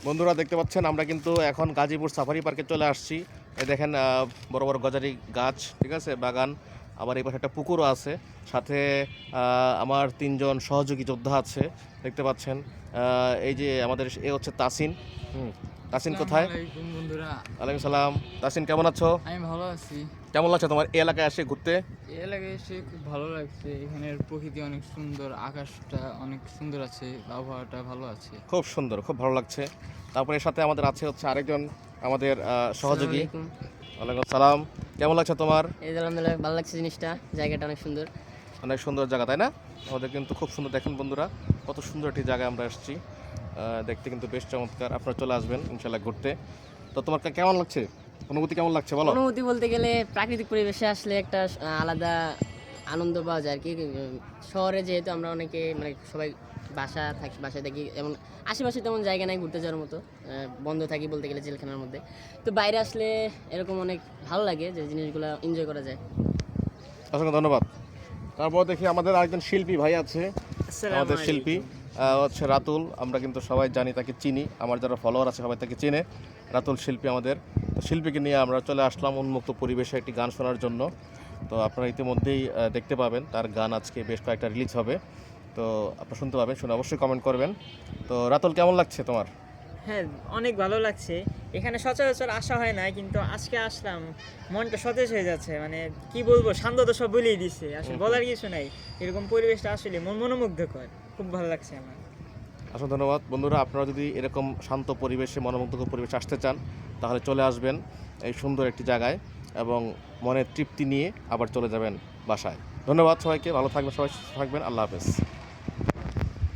বন্ধুরা দেখতে পাচ্ছেন আমরা কিন্তু এখন গাজীপুর সাফারি পার্কে চলে আসছি। এই দেখেন বড় বড় গজারি গাছ, ঠিক আছে, বাগান। আবার এই পাশে একটা পুকুরও আছে, সাথে আমার তিনজন সহযোগী যোদ্ধা আছে দেখতে পাচ্ছেন। এই যে আমাদের এ হচ্ছে তাসিন। তাসিন কোথায়? বন্ধুরা, ওয়ালাইকুম সালাম। তাসিন কেমন আছো? আমি ভালো আছি। কেমন লাগছে তোমার এই এলাকায় এসে ঘুরতে? এই এলাকায় এসে খুব ভালো লাগছে। এখানের প্রকৃতি অনেক সুন্দর, আকাশটা অনেক সুন্দর আছে, আবহাওয়াটা ভালো আছে। খুব সুন্দর, খুব ভালো লাগছে। তারপরে এর সাথে আমাদের আছে হচ্ছে আরেকজন আমাদের সহযোগী। ওয়ালাইকুম সালাম। কেমন লাগছে তোমার? এই যে আলহামদুলিল্লাহ ভালো লাগছে, জিনিসটা জায়গাটা অনেক সুন্দর। অনেক সুন্দর জায়গা, তাই না? আমাদের কিন্তু খুব সুন্দর। দেখেন বন্ধুরা, কত সুন্দর একটি জায়গায় আমরা এসেছি। দেখতে কিন্তু বেশ চমৎকার। আপনারা চলে আসবেন ইনশাল্লাহ ঘুরতে। তো তোমার কেমন লাগছে, অনুভূতি কেমন লাগছে বলো? অনুভূতি বলতে গেলে প্রাকৃতিক পরিবেশে আসলে একটা আলাদা আনন্দ পাওয়া যায় আর কি। শহরে যেহেতু আমরা অনেকে মানে সবাই বাসায় থাকি, এমন আশেপাশে তেমন জায়গা নাই ঘুরতে যাওয়ার মতো। বন্ধ থাকি বলতে গেলে জেলখানার মধ্যে। তো বাইরে আসলে এরকম অনেক ভালো লাগে যে জিনিসগুলো এনজয় করা যায়। অসংখ্য ধন্যবাদ। তারপর দেখি আমাদের আরেকজন শিল্পী ভাই আছে, আমাদের শিল্পী হচ্ছে রাতুল। আমরা কিন্তু সবাই জানি, তাকে চিনি, আমার যারা ফলোয়ার আছে সবাই তাকে চিনে। রাতুল শিল্পী আমাদের। তো শিল্পীকে নিয়ে আমরা চলে আসলাম উন্মুক্ত পরিবেশে একটি গান শোনার জন্য। তো আপনারা ইতিমধ্যেই দেখতে পাবেন তার গান আজকে বেশ কয়েকটা রিলিজ হবে। তো আপনারা শুনতে পাবেন, শুনে অবশ্যই কমেন্ট করবেন। তো রাতুল কেমন লাগছে তোমার? হ্যাঁ, অনেক ভালো লাগছে। এখানে সচরাচর আসা হয় না, কিন্তু আজকে আসলাম, মনটা সতেজ হয়ে যাচ্ছে। মানে কি বলবো, শান্ত তো সব বলেই দিছে, আসলে বলার কিছু নাই। এরকম পরিবেশটা আসলে মনোমুগ্ধকর, খুব ভালো লাগছে আমার। অসংখ্য ধন্যবাদ। বন্ধুরা, আপনারা যদি এরকম শান্ত পরিবেশে, মনোমুগ্ধকর পরিবেশে আসতে চান, তাহলে চলে আসবেন এই সুন্দর একটি জায়গায় এবং মনের তৃপ্তি নিয়ে আবার চলে যাবেন বাসায়। ধন্যবাদ সবাইকে, ভালো থাকবেন, সবাই সুস্থ থাকবেন। আল্লাহ হাফেজ।